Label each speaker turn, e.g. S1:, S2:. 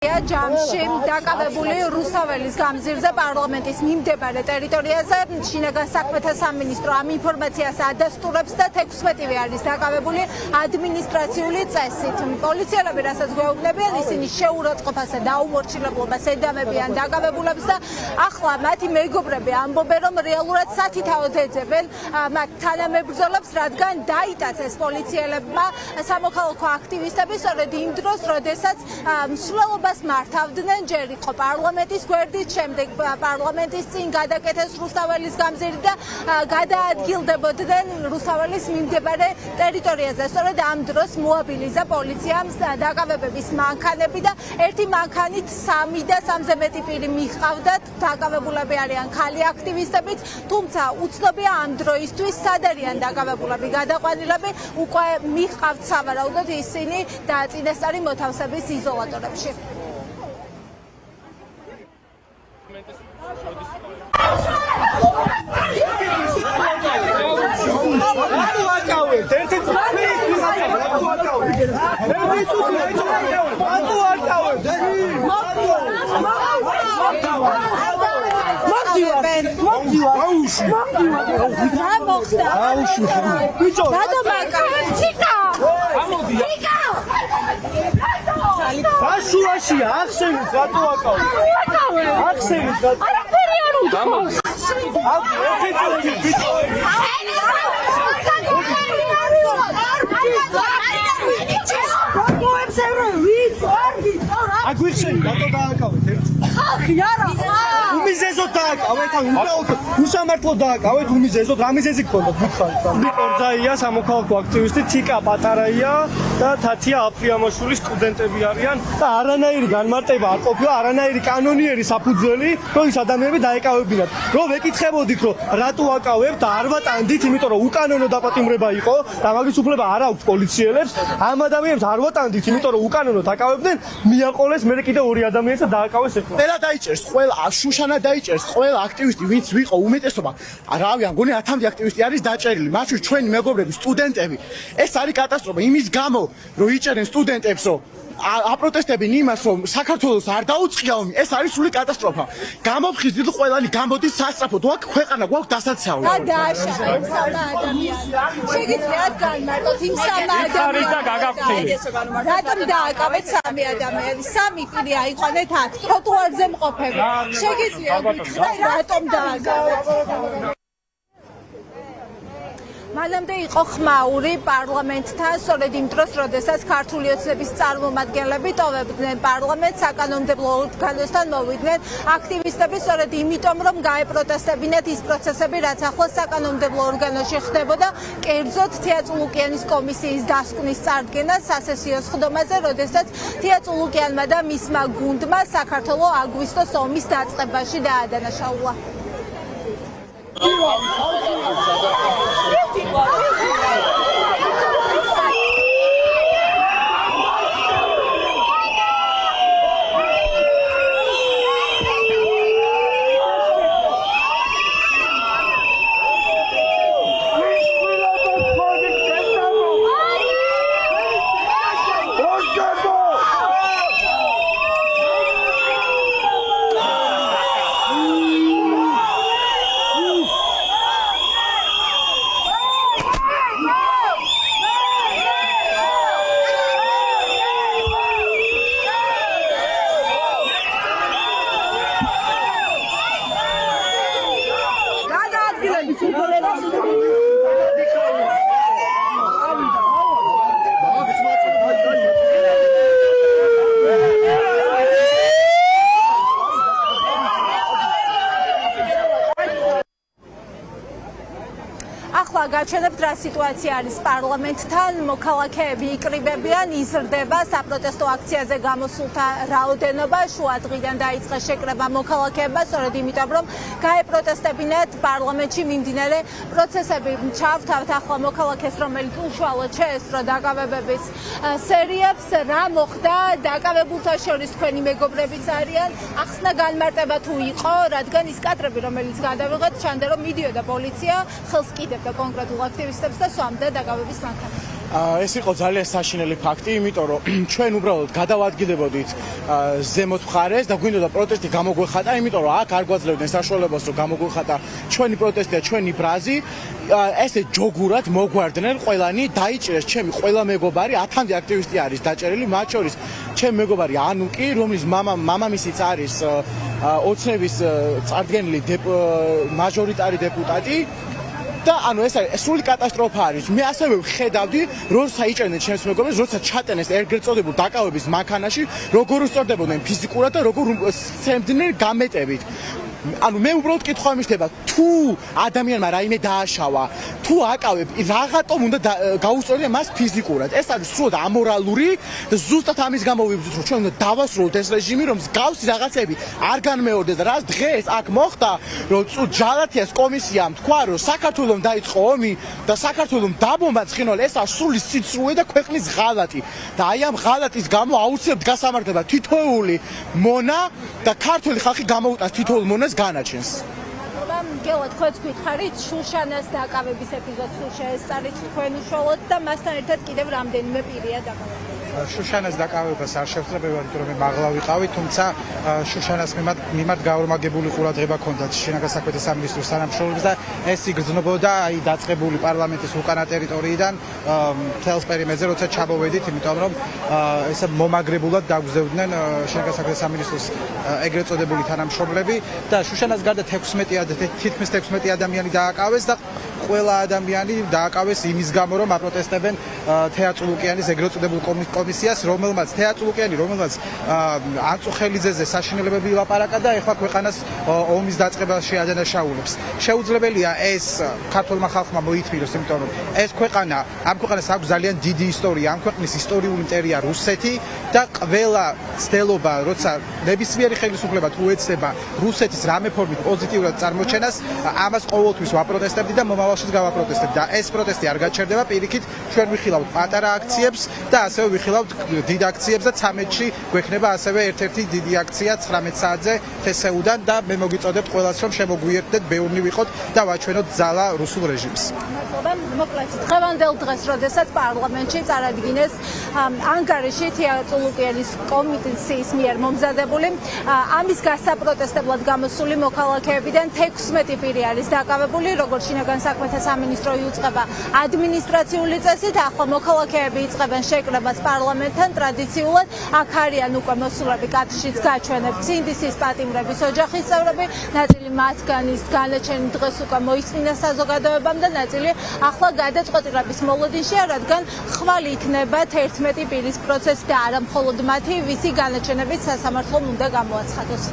S1: ჯამში დაკავებული რუსთაველის გამზირზე პარლამენტის მიმდებარე ტერიტორიაზე შინაგან საქმეთა სამინისტრო ამ ინფორმაციას ადასტურებს და 16-ვე არის დაკავებული ადმინისტრაციული წესით. პოლიციელები რასაც გვეუბნებიან, ისინი შეურაცხყოფას და დაუმორჩილებლობას ედამებიან დაკავებულებს და ახლა მათი მეგობრები ამბობენ, რომ რეალურად სათითაოდ ეძებენ მათ თანამებრძოლებს, რადგან დაიტაცეს პოლიციელებმა სამოქალაქო აქტივისტები სწორედ იმ დროს, როდესაც მსვლელობა მართავდნენ ჯერ იყო პარლამენტის გვერდით, შემდეგ პარლამენტის წინ გადაკეთეს რუსთაველის გამზირი და გადაადგილდებოდნენ რუსთაველის მიმდებარე ტერიტორიაზე. სწორედ ამ დროს მოაბილიზა პოლიციამ დაკავებების მანქანები და ერთი მანქანით 3 და 3-ზე მეტი პირი მიჰყავდათ. დაკავებულები არიან ხალი აქტივისტებიც, თუმცა უცნობია ამ დროისთვის სად არიან დაკავებულები გადაყვანილები, უკვე მიჰყავთ სავარაუდოდ ისინი და წინასწარი მოთავსების იზოლატორებში.
S2: უმიზეზოდ დააკავეთ, უსამართლოდ დააკავეთ, უმიზეზოდ რამიზეზი გქონდათ გიხართ. ორზაია სამოქალაქო აქტივისტი თიკა პატარაია და თათია აფრიამაშვილი სტუდენტები არიან და არანაირი განმარტება არ ყოფილა, არანაირი კანონიერი საფუძველი, რომ ის ადამიანები დაეკავებინათ. რომ ვეკითხებოდით, რომ რატო აკავებთ და არ ვატანდით, იმიტომ რომ უკანონო დაპატიმრება იყო და მაგის უფლება არ აქვს პოლიციელებს. ამ ადამიანებს არ ვატანდით, იმიტომ რომ უკანონოდ აკავებდნენ, მიაყოლეს მე კიდე 2 ადამიანს და დააკავეს ეხლა.
S3: ყველა დაიჭერს, ყველა შუშანა დაიჭერს, ყველა აქტივისტი ვინც ვიყო უმეტესობა. რავი, მგონი 10-მდე აქტივისტი არის დაჭერილი, მათ შორის ჩვენი მეგობრები, სტუდენტები. ეს არის კატასტროფა იმის გამო, რომ იჭერენ სტუდენტებს, რომ აპროტესტებენ იმას, რომ საქართველოს არ დაუწყია ომი. ეს არის სრული კატასტროფა. გამოფხიზდით ყველანი, გამოდით სასწრაფოდ, აქ ქვეყანა გვაქვს დასაცავი.
S1: გადააშალა იმ 3 ადამიანს. შეგიძლიათ განმარტოთ იმ 3 ადამიანს. რატომ დააკავეთ 3 ადამიანი? 3 პირი აიყვანეთ აქ, ტროტუარზე მყოფები. შეგიძლიათ გითხრათ რატომ დააკავეთ? მანამდე იყო ხმაური პარლამენტთან, სწორედ იმ დროს, როდესაც ქართული ოცნების წარმომადგენლები ტოვებდნენ პარლამენტს, საკანონმდებლო ორგანოსთან მოვიდნენ აქტივისტები, სწორედ იმიტომ, რომ გაეპროტესტებინათ ის პროცესები, რაც ახლა საკანონმდებლო ორგანოში ხდებოდა, კერძოდ თეა წულუკიანის კომისიის დასკვნის წარდგენა სასესიო სხდომაზე, როდესაც თეა წულუკიანმა და მისმა გუნდმა საქართველოს აგვისტოს ომის დაწყებაში დაადანაშაულა. ახლა გაჩვენებთ რა სიტუაცია არის პარლამენტთან, მოქალაქეები იკრიბებიან, იზრდება საპროტესტო აქციაზე გამოსულთა რაოდენობა, შუა დღიდან დაიწყეს შეკრება მოქალაქეებმა, სწორედ იმიტომ რომ გაეპროტესტებინათ პარლამენტში მიმდინარე პროცესები. ჩავთავთ ახლა მოქალაქეს, რომელიც უშუალოდ შეესწრო დაკავებების სერიებს, რა მოხდა დაკავებულთა შორის თქვენი მეგობრებიც არიან, ახსნა განმარტება თუ იყო, რადგან ის კადრები, რომელიც გადავიღეთ, ჩანდა რომ მიდიოდა პოლიცია, ხელს კიდევდა კონკრეტულ აქტივისტებს და სვამდა დაკავების მანქანას.
S3: ეს იყო ძალიან საშინელი ფაქტი, იმიტომ რომ ჩვენ უბრალოდ გადავადგილებოდით ზემოთ მხარეს და გვინდოდა პროტესტი გამოგვეხატა, იმიტომ რომ აქ არ გვაძლევდნენ საშუალებას რომ გამოგვეხატა ჩვენი პროტესტი და ჩვენი ბრაზი. ესე ჯოგურად მოგვარდნენ ყველანი, დაიჭირეს ჩემი ყველა მეგობარი, 10-მდე აქტივისტი არის დაჭერილი, მათ შორის ჩემი მეგობარი ანუკი, რომლის მამამისიც არის ოცნების წარდგენილი მაჟორიტარი დეპუტატი. და ანუ ეს არის სრული კატასტროფა არის. მე ასევე ვხედავდი, როცა იჭერდნენ ჩემს მეგობრებს, როცა ჩატენეს ეგრეთ წოდებულ დაკავების მანქანაში, როგორ უსწორდებოდნენ ფიზიკურად და როგორ სცემდნენ გამეტებით. ანუ მე უბრალოდ კითხვა მიშდება, თუ ადამიანმა რაიმე დააშავა, თუ აკავებ, რაღაცომ უნდა გაუსწორდე მას ფიზიკურად. ეს არის სრულად ამორალური და ზუსტად ამის გამო ვიბრძვით, რომ ჩვენ უნდა დავასრულოთ ეს რეჟიმი, რომ მსგავსი რაღაცები არ განმეორდეს და რაც დღეს აქ მოხდა, რომ ჯალათიას კომისიამ თქვა, რომ საქართველოს დაიწყო ომი და საქართველოს დაბომბა ცხინვალე, ეს არის სრული სიცრუე და ქვეყნის ღალატი. და აი ამ ღალატის გამო აუცილებლად გასამართლება თითოეული მონა და ქართული ხალხი გამოუტანს თითოეულ მონას განაჩენს.
S1: გელა თქვენც გითხარით შუშანას დაკავების ეპიზოდს სულ შეესწარით თქვენ უშუალოდ და მასთან ერთად კიდევ რამდენიმე პირია დაკავებული.
S4: შუშანას დაკავებას არ შევსწრებებად, იმიტომ რომ მე მაღლა ვიყავი, თუმცა შუშანას მიმართ გაორმაგებული ყურადღება ჰქონდათ შინაგან საქმეთა სამინისტროს თანამშრომლებს და ეს იგრძნობოდა აი დაწყებული პარლამენტის უკანა ტერიტორიიდან მთელს პერიმეტრზე, როცა ჩამოვედით, იმიტომ რომ ესე მომაგრებულად დაგვზევდნენ შინაგან საქმეთა სამინისტროს ეგრეთ წოდებული თანამშრომლები და შუშანას გარდა თითქმის 16 ადამიანი დააკავეს და ყველა ადამიანი დააკავეს იმის გამო, რომ აპროტესტებენ თეატრულუკიანის ეგრეთ წოდებულ კომისიას, რომელმაც ანწუხელიძეზე საშინელებები ილაპარაკა და ეხლა ქვეყანას ომის დაწყებაში ადანაშაულებს. შეუძლებელია ეს ქართულმა ხალხმა მოითმიროს, იმიტომ რომ ეს ქვეყანა, ამ ქვეყანას აქვს ძალიან დიდი ისტორია, ამ ქვეყნის ისტორიული მტერია რუსეთი და ყველა ცდელობა, როცა ნებისმიერი ხელისუფლება თუ ეცდება რუსეთის რამე ფორმით პოზიტიურად წარმოჩენას, ამას ყოველთვის ვაპროტესტებდი და მომავალშიც გავაპროტესტებდი და ეს პროტესტი არ გაჩერდება, პირიქით ჩვენ ვიხილავთ პატარა აქციებს და ასევე ვიხილავთ დიდ აქციებს და 13-ში გვექნება ასევე ერთ-ერთი დიდი აქცია 19 საათზე თესეუდან და მე მოგიწოდებთ ყველას რომ შემოგვიერთდეთ, ბევრნი ვიყოთ და ვაჩვენოთ ძალა რუსულ რეჟიმს.
S1: მოკლედ დღევანდელ დღეს, როდესაც პარლამენტში წარადგინეს ანგარიში თეატრულუკიანის კომისიის მიერ მომზადებული ამის გასაპროტესტებლად გამოსული მოქალაქეებიდან 16 პირი არის დაკავებული, როგორც შინაგან საქმეთა სამინისტრო იუწყება ადმინისტრაციული წესით, ახლა მოქალაქეები იწყებენ შეკრებას პარლამენტთან ტრადიციულად, აქ არიან უკვე მოსულები კადრშიც გაჩვენებთ სინდისის პატიმრების ოჯახის წევრები, ნაწილი მათგანის განაჩენი დღეს უკვე მოისმინა საზოგადოებამ და ნაწილი ახლა გადაწყვეტილების მოლოდინშია, რადგან ხვალ იქნება 11 პირის პროცესი და არა მხოლოდ მათი, ვისი განაჩენებით სასამართლომ უნდა გამოაცხადოს.